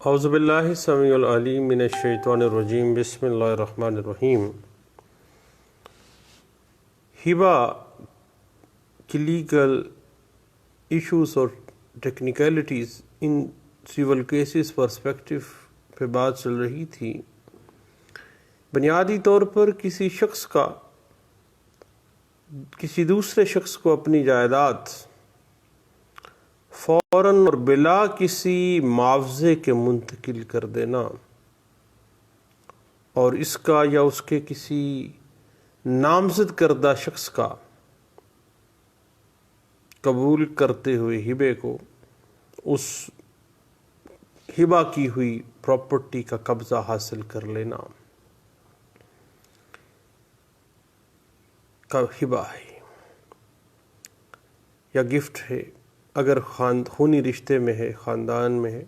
اعوذ باللہ السمیع العلیم من الشیطان الرجیم بسم اللہ الرحمن الرحیم۔ ہبہ کی لیگل ایشوز اور ٹیکنیکلٹیز ان سیول کیسز پرسپیکٹو پہ بات چل رہی تھی۔ بنیادی طور پر کسی شخص کا کسی دوسرے شخص کو اپنی جائیداد فوراً اور بلا کسی معاوضے کے منتقل کر دینا اور اس کا یا اس کے کسی نامزد کردہ شخص کا قبول کرتے ہوئے ہبے کو اس ہبہ کی ہوئی پراپرٹی کا قبضہ حاصل کر لینا کا ہبہ ہے یا گفٹ ہے۔ اگر خونی رشتے میں ہے، خاندان میں ہے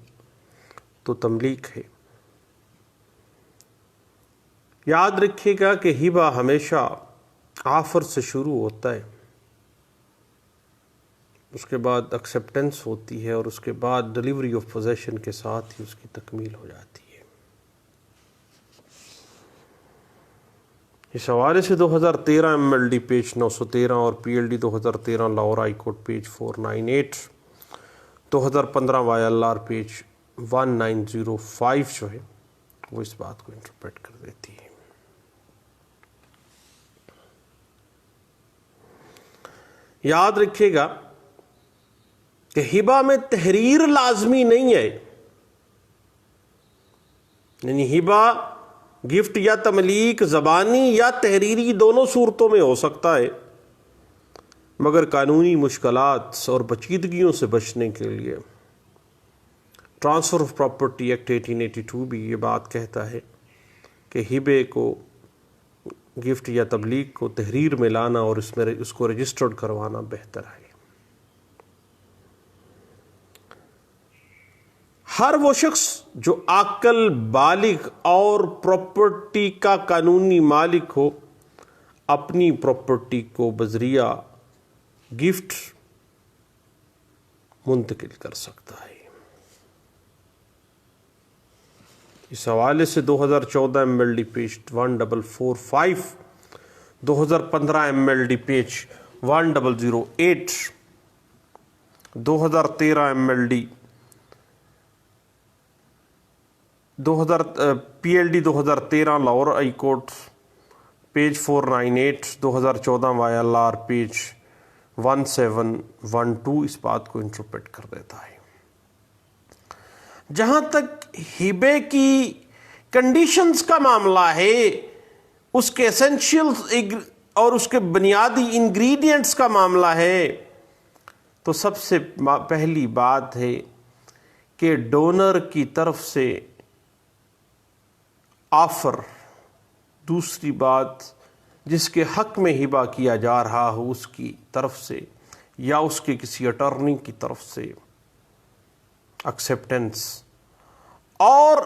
تو تملیک ہے۔ یاد رکھیے گا کہ ہبہ ہمیشہ آفر سے شروع ہوتا ہے، اس کے بعد ایکسیپٹنس ہوتی ہے اور اس کے بعد ڈیلیوری آف پوزیشن کے ساتھ ہی اس کی تکمیل ہو جاتی ہے۔ اس حوالے سے 2013 MLD پیج 913 اور PLD 2013 Lahore high court page 498، 2015 YLR page 1905 جو ہے وہ اس بات کو انٹرپریٹ کر دیتی ہے۔ یاد رکھیے گا کہ ہبہ میں تحریر لازمی نہیں ہے، یعنی ہبہ گفٹ یا تملیک زبانی یا تحریری دونوں صورتوں میں ہو سکتا ہے، مگر قانونی مشکلات اور پیچیدگیوں سے بچنے کے لیے ٹرانسفر آف پراپرٹی ایکٹ 1882 بھی یہ بات کہتا ہے کہ ہبے کو گفٹ یا تبلیغ کو تحریر میں لانا اور اس کو رجسٹرڈ کروانا بہتر ہے۔ ہر وہ شخص جو عاقل، بالغ اور پراپرٹی کا قانونی مالک ہو اپنی پراپرٹی کو بذریعہ گفٹ منتقل کر سکتا ہے۔ اس حوالے سے 2014 MLD page 1445، 2015 MLD page 1008، 2013 MLD PLD 2013 Lahore high court page 498، 2014 YLR page 1712 اس بات کو انٹرپریٹ کر دیتا ہے۔ جہاں تک ہبے کی کنڈیشنز کا معاملہ ہے، اس کے ایسنشیل اور اس کے بنیادی انگریڈینٹس کا معاملہ ہے، تو سب سے پہلی بات ہے کہ ڈونر کی طرف سے آفر، دوسری بات جس کے حق میں ہبہ کیا جا رہا ہو اس کی طرف سے یا اس کے کسی اٹارنی کی طرف سے ایکسیپٹنس، اور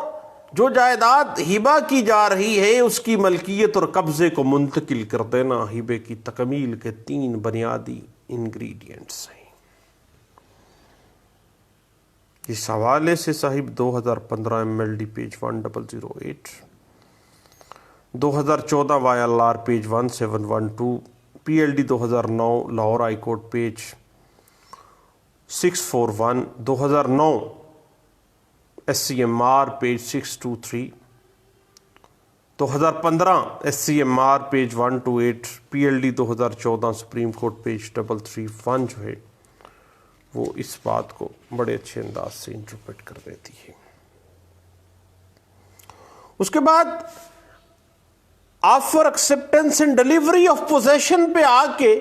جو جائیداد ہبہ کی جا رہی ہے اس کی ملکیت اور قبضے کو منتقل کر دینا ہبے کی تکمیل کے 3 بنیادی انگریڈینٹس ہیں۔ اس حوالے سے صاحب 2015 MLD page 1008، 2014 YLR page 1712، PLD 2009 Lahore high court page 641، 2009 SCMR page 623، 2015 SCMR page 128، PLD 2014 supreme court page 331 جو ہے وہ اس بات کو بڑے اچھے انداز سے انٹرپریٹ کر دیتی ہے۔ اس کے بعد offer, acceptance and delivery of position پہ آ کے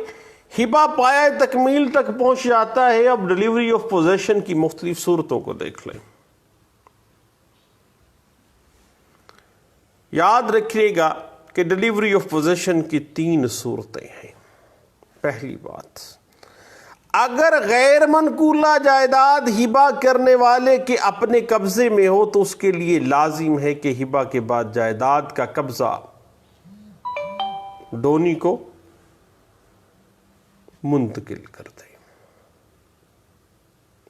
ہبہ پایہ تکمیل تک پہنچ جاتا ہے۔ اب ڈیلیوری آف پوزیشن کی مختلف صورتوں کو دیکھ لیں۔ یاد رکھیے گا کہ ڈیلیوری آف پوزیشن کی 3 صورتیں ہیں۔ پہلی بات، اگر غیر منقولہ جائیداد ہبہ کرنے والے کے اپنے قبضے میں ہو تو اس کے لیے لازم ہے کہ ہبہ کے بعد جائیداد کا قبضہ ڈونی کو منتقل کر دے۔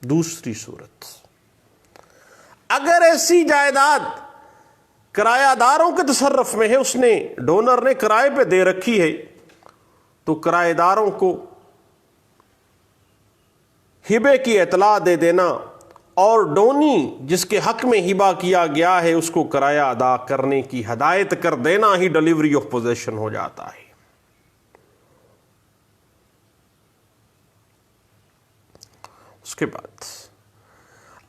دوسری صورت، اگر ایسی جائیداد کرایہ داروں کے تصرف میں ہے، اس نے ڈونر نے کرائے پہ دے رکھی ہے، تو کرایہ داروں کو ہبے کی اطلاع دے دینا اور ڈونی جس کے حق میں ہبہ کیا گیا ہے اس کو کرایہ ادا کرنے کی ہدایت کر دینا ہی ڈیلیوری آف پوزیشن ہو جاتا ہے۔ اس کے بعد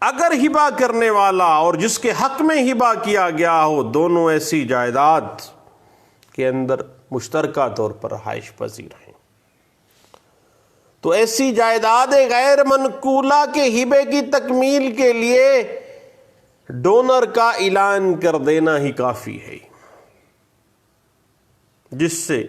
اگر ہبہ کرنے والا اور جس کے حق میں ہبہ کیا گیا ہو دونوں ایسی جائیداد کے اندر مشترکہ طور پر رہائش پذیر ہیں، تو ایسی جائیداد غیر منقولہ کے ہبے کی تکمیل کے لیے ڈونر کا اعلان کر دینا ہی کافی ہے، جس سے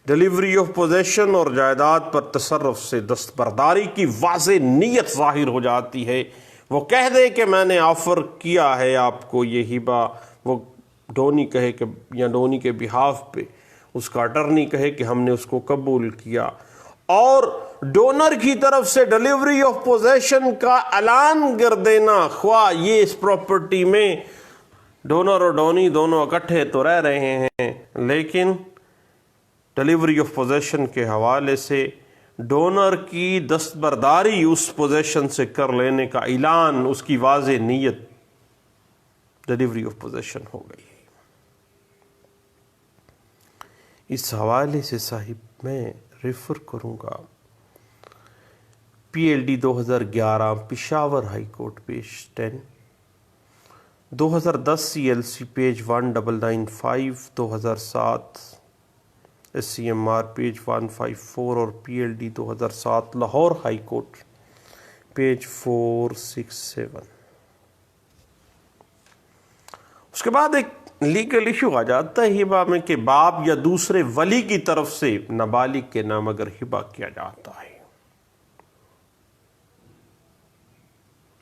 ڈیلیوری آف پوزیشن اور جائیداد پر تصرف سے دستبرداری کی واضح نیت ظاہر ہو جاتی ہے۔ وہ کہہ دے کہ میں نے آفر کیا ہے آپ کو یہ ہبہ، وہ ڈونی کہے کہ یا ڈونی کے بہاف پہ اس کا اٹرنی کہے کہ ہم نے اس کو قبول کیا، اور ڈونر کی طرف سے ڈیلیوری آف پوزیشن کا اعلان کر دینا، خواہ یہ اس پراپرٹی میں ڈونر اور ڈونی دونوں اکٹھے تو رہ رہے ہیں، لیکن ڈیلیوری آف پوزیشن کے حوالے سے ڈونر کی دستبرداری اس پوزیشن سے کر لینے کا اعلان، اس کی واضح نیت ڈیلیوری آف پوزیشن ہو گئی ہے۔ اس حوالے سے صاحب میں ریفر کروں گا P L D 2011 Peshawar high court page 10، 2010 C L C page 1995، 2007 S C M R page 154 اور P L D 2007 Lahore high court page 467۔ اس کے بعد ایک لیگل ایشو آ جاتا ہے ہبہ میں کہ باپ یا دوسرے ولی کی طرف سے نابالغ کے نام اگر ہبہ کیا جاتا ہے،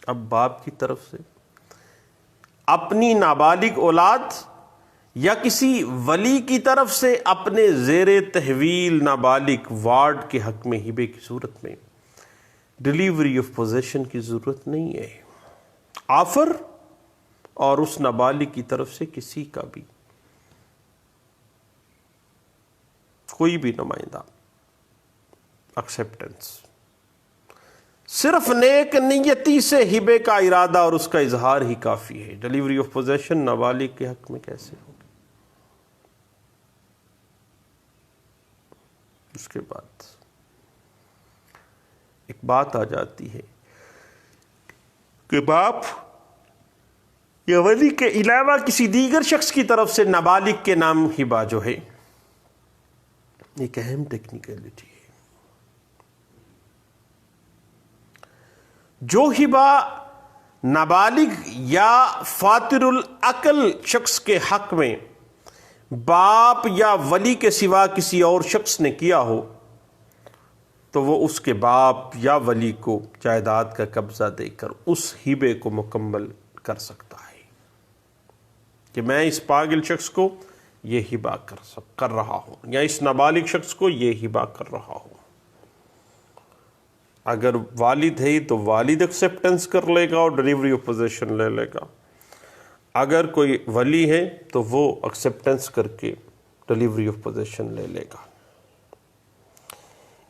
اب باپ کی طرف سے اپنی نابالغ اولاد یا کسی ولی کی طرف سے اپنے زیر تحویل نابالغ وارڈ کے حق میں ہبے کی صورت میں ڈیلیوری آف پوزیشن کی ضرورت نہیں ہے۔ آفر اور اس نابالغ کی طرف سے کسی کا بھی کوئی بھی نمائندہ ایکسیپٹنس، صرف نیک نیتی سے ہبے کا ارادہ اور اس کا اظہار ہی کافی ہے۔ ڈیلیوری آف پوزیشن نابالغ کے حق میں کیسے ہوگی؟ اس کے بعد ایک بات آ جاتی ہے کہ باپ یا ولی کے علاوہ کسی دیگر شخص کی طرف سے نابالغ کے نام ہبہ جو ہے، ایک اہم ٹیکنیکلٹی ہے۔ جو ہبہ نابالغ یا فاطر العقل شخص کے حق میں باپ یا ولی کے سوا کسی اور شخص نے کیا ہو، تو وہ اس کے باپ یا ولی کو جائیداد کا قبضہ دے کر اس ہبے کو مکمل کر سکتا ہے کہ میں اس پاگل شخص کو یہ ہبہ کر رہا ہوں، یا اس نابالغ شخص کو یہ ہبہ کر رہا ہوں۔ اگر والد ہے تو والد ایکسیپٹنس کر لے گا اور ڈیلیوری آف پوزیشن لے لے گا، اگر کوئی ولی ہے تو وہ ایکسیپٹنس کر کے ڈیلیوری آف پوزیشن لے لے گا۔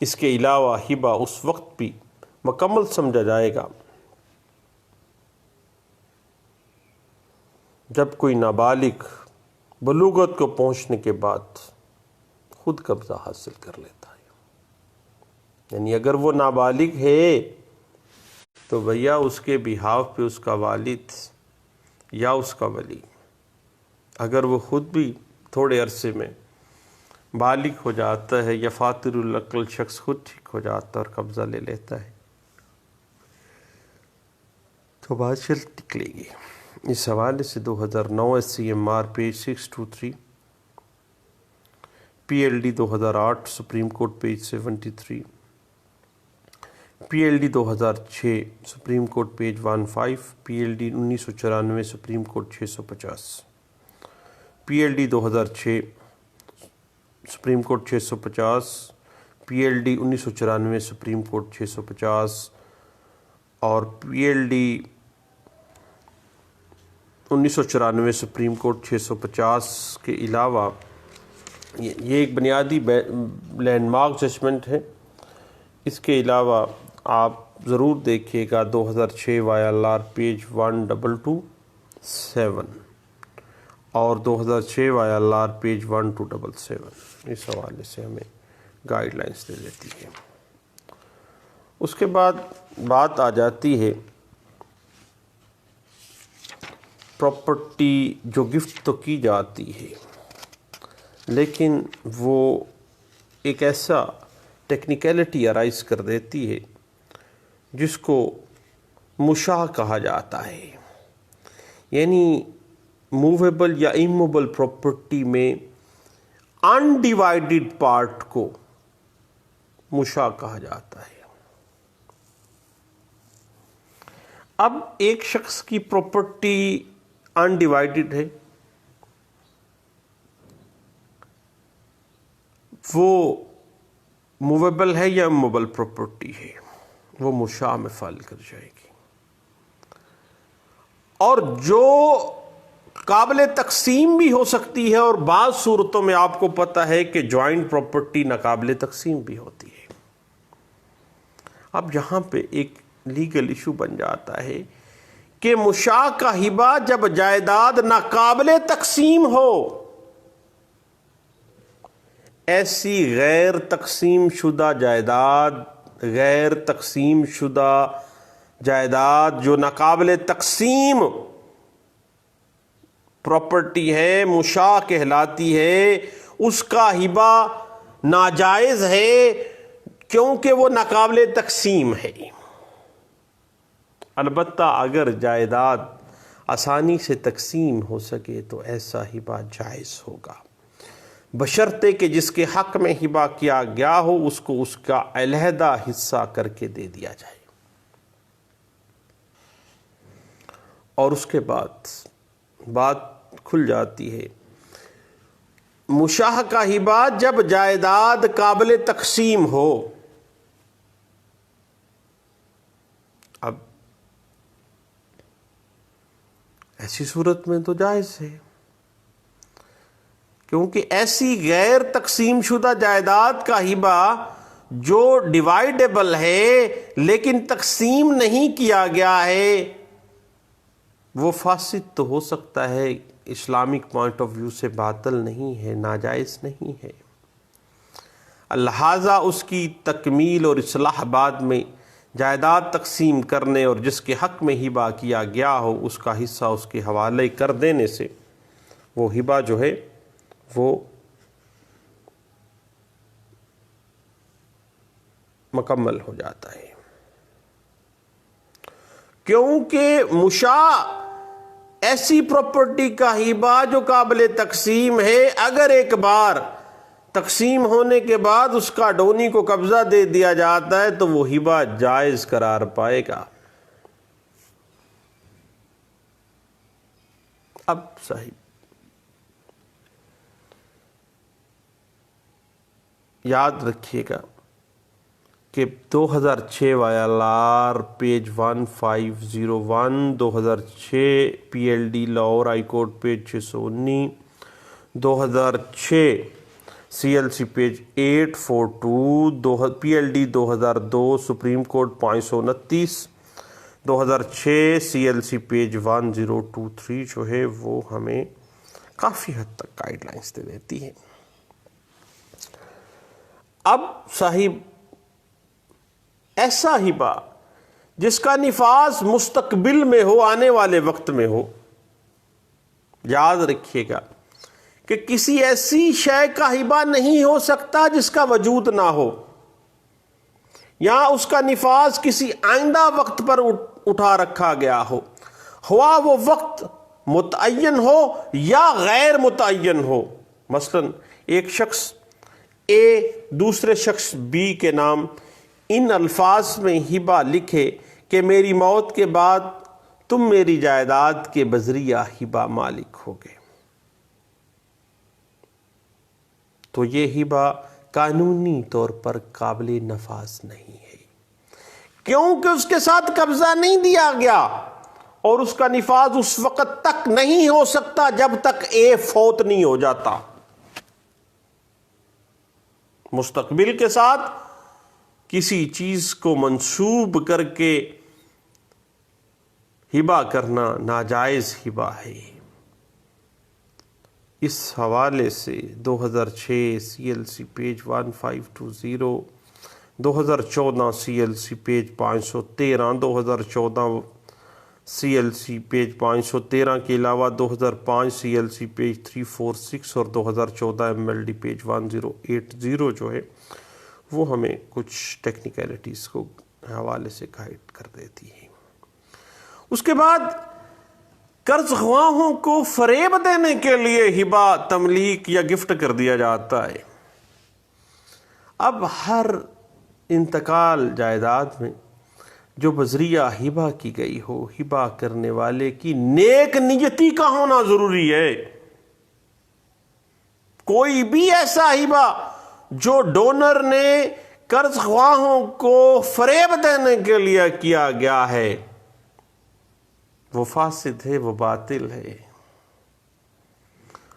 اس کے علاوہ ہبہ اس وقت بھی مکمل سمجھا جائے گا جب کوئی نابالغ بلوغت کو پہنچنے کے بعد خود قبضہ حاصل کر لیتا ہے۔ یعنی اگر وہ نابالغ ہے تو بھیا اس کے بہاف پہ اس کا والد یا اس کا ولی، اگر وہ خود بھی تھوڑے عرصے میں بالغ ہو جاتا ہے یا فاطر العقل شخص خود ٹھیک ہو جاتا ہے اور قبضہ لے لیتا ہے، تو بات چل نکلے گی۔ اس حوالے سے 2009 S C M R page 623، P L D 2008 supreme court page 73، P L D 2006 supreme court page 15، P L D 1994 supreme court 650، P L D 2006 supreme court 650، P L D 1994 supreme court 650 اور P L D 1994 supreme court 650 کے علاوہ یہ ایک بنیادی land mark judgment ہے. اس کے علاوہ آپ ضرور دیکھیے گا 2006 YLR پیج 1227 اور 2006 YLR پیج 1277 اس حوالے سے ہمیں گائیڈ لائنس دے دیتی ہے. اس کے بعد بات آ جاتی ہے پراپرٹی جو گفٹ تو کی جاتی ہے لیکن وہ ایک ایسا ٹیکنیکلٹی ارائز کر دیتی ہے جس کو مشاع کہا جاتا ہے. یعنی موویبل یا اموویبل پراپرٹی میں انڈیوائیڈڈ پارٹ کو مشاع کہا جاتا ہے. اب ایک شخص کی پراپرٹی انڈیوائیڈڈ ہے، وہ موویبل ہے یا اموویبل پراپرٹی ہے، وہ مشاع میں فال کر جائے گی. اور جو قابل تقسیم بھی ہو سکتی ہے، اور بعض صورتوں میں آپ کو پتہ ہے کہ جوائنٹ پراپرٹی ناقابل تقسیم بھی ہوتی ہے. اب یہاں پہ ایک لیگل ایشو بن جاتا ہے کہ مشاع کا ہبہ جب جائیداد ناقابل تقسیم ہو، ایسی غیر تقسیم شدہ جائیداد جو ناقابل تقسیم پراپرٹی ہے، مشاع کہلاتی ہے، اس کا ہبہ ناجائز ہے کیونکہ وہ ناقابل تقسیم ہے. البتہ اگر جائیداد آسانی سے تقسیم ہو سکے تو ایسا ہبہ جائز ہوگا، بشرطے کہ جس کے حق میں ہبہ کیا گیا ہو اس کو اس کا علیحدہ حصہ کر کے دے دیا جائے. اور اس کے بعد بات کھل جاتی ہے مشاع کا ہبہ جب جائیداد قابل تقسیم ہو. اب ایسی صورت میں تو جائز ہے، کیونکہ ایسی غیر تقسیم شدہ جائیداد کا ہبہ جو ڈیوائیڈیبل ہے لیکن تقسیم نہیں کیا گیا ہے، وہ فاسد تو ہو سکتا ہے، اسلامک پوائنٹ آف ویو سے باطل نہیں ہے، ناجائز نہیں ہے. لہٰذا اس کی تکمیل اور اصلاح بعد میں جائیداد تقسیم کرنے اور جس کے حق میں ہبہ کیا گیا ہو اس کا حصہ اس کے حوالے کر دینے سے وہ ہبہ جو ہے وہ مکمل ہو جاتا ہے. کیونکہ مشاع ایسی پراپرٹی کا ہبہ جو قابل تقسیم ہے، اگر ایک بار تقسیم ہونے کے بعد اس کا ڈونی کو قبضہ دے دیا جاتا ہے تو وہ ہبہ جائز قرار پائے گا. اب صاحب یاد رکھیے گا کہ 2006 YLR page 1501، 2006 PLD Lahore high court page 619، 2006 CLC page 842، PLD 2002 supreme court 529، 2006 CLC page 1023 جو ہے وہ ہمیں کافی حد تک گائیڈ لائنس دے دیتی ہے. اب صاحب ایسا ہبہ جس کا نفاذ مستقبل میں ہو، آنے والے وقت میں ہو، یاد رکھیے گا کہ کسی ایسی شے کا ہبہ نہیں ہو سکتا جس کا وجود نہ ہو، یا اس کا نفاذ کسی آئندہ وقت پر اٹھا رکھا گیا ہو، ہوا وہ وقت متعین ہو یا غیر متعین ہو. مثلا ایک شخص اے دوسرے شخص بی کے نام ان الفاظ میں ہبہ لکھے کہ میری موت کے بعد تم میری جائیداد کے بذریعہ ہبہ مالک ہوگے، تو یہ ہبہ قانونی طور پر قابل نفاذ نہیں ہے، کیونکہ اس کے ساتھ قبضہ نہیں دیا گیا، اور اس کا نفاذ اس وقت تک نہیں ہو سکتا جب تک اے فوت نہیں ہو جاتا۔ مستقبل کے ساتھ کسی چیز کو منسوب کر کے ہبہ کرنا ناجائز ہبہ ہے۔ اس حوالے سے 2006 CLC page 1520، 2014 CLC page 513، 2014 CLC page 513 کے علاوہ 2005 CLC پیج 346 اور 2014 MLD پیج 1080 جو ہے وہ ہمیں کچھ ٹیکنیکلٹیز کو حوالے سے گائیڈ کر دیتی ہے۔ اس کے بعد قرض خواہوں کو فریب دینے کے لیے ہبہ، تملیک یا گفٹ کر دیا جاتا ہے۔ اب ہر انتقال جائیداد میں جو بذریعہ ہبہ کی گئی ہو، ہبہ کرنے والے کی نیک نیتی کا ہونا ضروری ہے۔ کوئی بھی ایسا ہبہ جو ڈونر نے قرض خواہوں کو فریب دینے کے لیے کیا گیا ہے وہ فاسد ہے، وہ باطل ہے،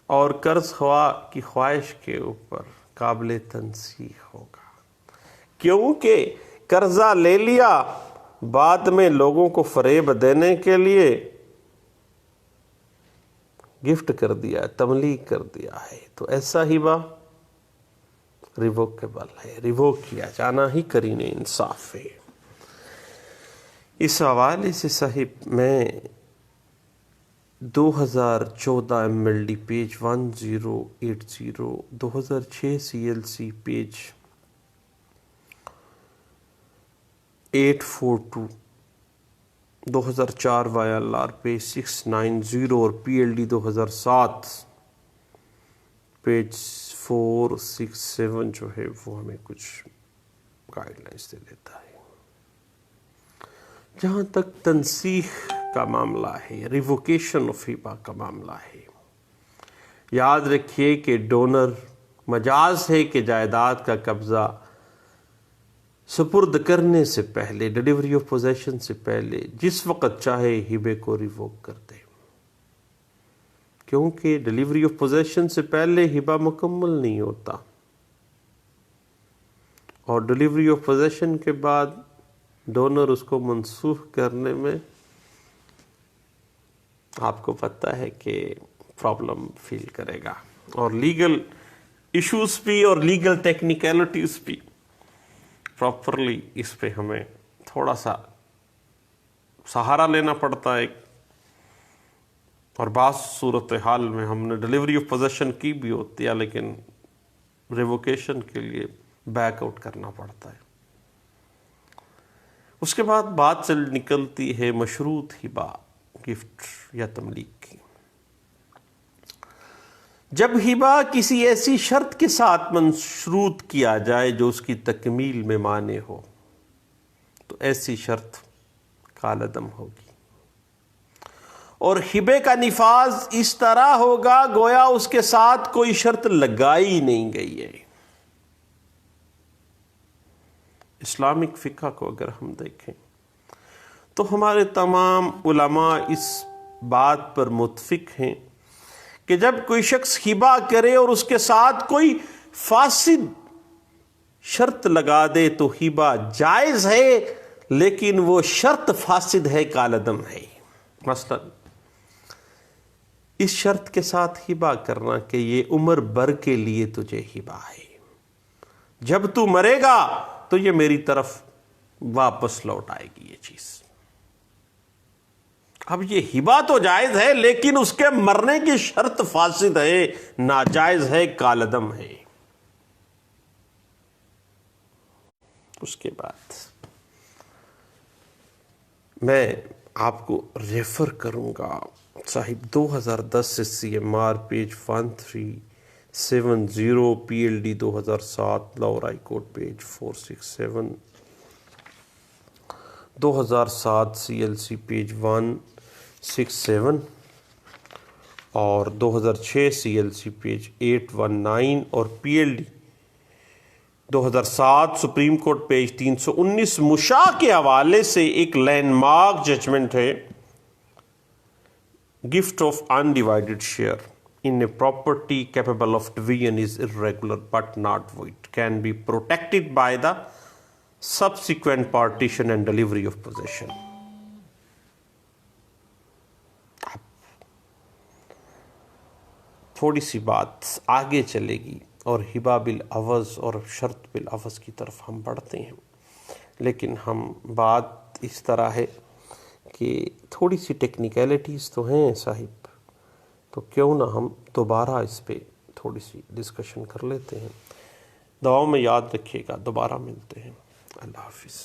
اور قرض خواہ کی خواہش کے اوپر قابل تنسیخ ہوگا، کیونکہ قرضہ لے لیا، بعد میں لوگوں کو فریب دینے کے لیے گفٹ کر دیا، تملیک کر دیا ہے، تو ایسا ہبہ ریووکیبل ہے، ریووک کیا جانا ہی قرین انصاف ہے۔ اس حوالے سے صاحب میں 2014 MLD page 1080، 2006 CLC page 842، 2004 YLR page 690 اور PLD 2007 پیج 467 جو ہے وہ ہمیں کچھ گائیڈ لائنس دے دیتا ہے۔ جہاں تک تنسیخ کا معاملہ ہے، ریووکیشن آف ہبہ کا معاملہ ہے، یاد رکھیے کہ ڈونر مجاز ہے کہ جائیداد کا قبضہ سپرد کرنے سے پہلے، ڈیلیوری آف پوزیشن سے پہلے جس وقت چاہے ہبے کو ریووک کر دے، کیونکہ ڈیلیوری آف پوزیشن سے پہلے ہبہ مکمل نہیں ہوتا، اور ڈیلیوری آف پوزیشن کے بعد ڈونر اس کو منسوخ کرنے میں آپ کو پتہ ہے کہ پرابلم فیل کرے گا، اور لیگل ایشوز بھی اور لیگل ٹیکنیکلٹیز بھی پراپرلی اس پہ ہمیں تھوڑا سا سہارا لینا پڑتا ہے، اور بعض صورتحال میں ہم نے ڈیلیوری آف پوزیشن کی بھی ہوتی ہے لیکن ریووکیشن کے لیے بیک آؤٹ کرنا پڑتا ہے۔ اس کے بعد بات چل نکلتی ہے مشروط ہبہ، گفٹ یا تملیک کی۔ جب ہبہ کسی ایسی شرط کے ساتھ مشروط کیا جائے جو اس کی تکمیل میں مانع ہو تو ایسی شرط کالعدم ہوگی، اور ہبے کا نفاذ اس طرح ہوگا گویا اس کے ساتھ کوئی شرط لگائی نہیں گئی ہے۔ اسلامک فقہ کو اگر ہم دیکھیں تو ہمارے تمام علماء اس بات پر متفق ہیں کہ جب کوئی شخص ہبہ کرے اور اس کے ساتھ کوئی فاسد شرط لگا دے تو ہبہ جائز ہے، لیکن وہ شرط فاسد ہے، کالعدم ہے۔ مثلا اس شرط کے ساتھ ہبہ کرنا کہ یہ عمر بھر کے لیے تجھے ہبہ ہے، جب تو مرے گا تو یہ میری طرف واپس لوٹ آئے گی یہ چیز۔ اب یہ ہبہ تو جائز ہے لیکن اس کے مرنے کی شرط فاسد ہے، ناجائز ہے، کالعدم ہے۔ اس کے بعد میں آپ کو ریفر کروں گا صاحب 2010 سے CMR page 1370، PLD 2007 Lahore high court page 467، 2007 CLC page 167 اور 2006 CLC پیج 819 اور PLD 2007 سپریم کورٹ پیج 319 مشاع کے حوالے سے ایک لینڈ مارک ججمنٹ ہے gift of undivided share in a property capable of division is irregular but not void, can be protected by the subsequent partition and delivery of possession. تھوڑی سی بات آگے چلے گی اور ہبا بالعوض اور شرط بالعوض کی طرف ہم بڑھتے ہیں، لیکن ہم بات اس طرح ہے کہ تھوڑی سی ٹیکنیکلٹیز تو ہیں صاحب، تو کیوں نہ ہم دوبارہ اس پہ تھوڑی سی ڈسکشن کر لیتے ہیں۔ دعاؤں میں یاد رکھیے گا، دوبارہ ملتے ہیں، اللہ حافظ۔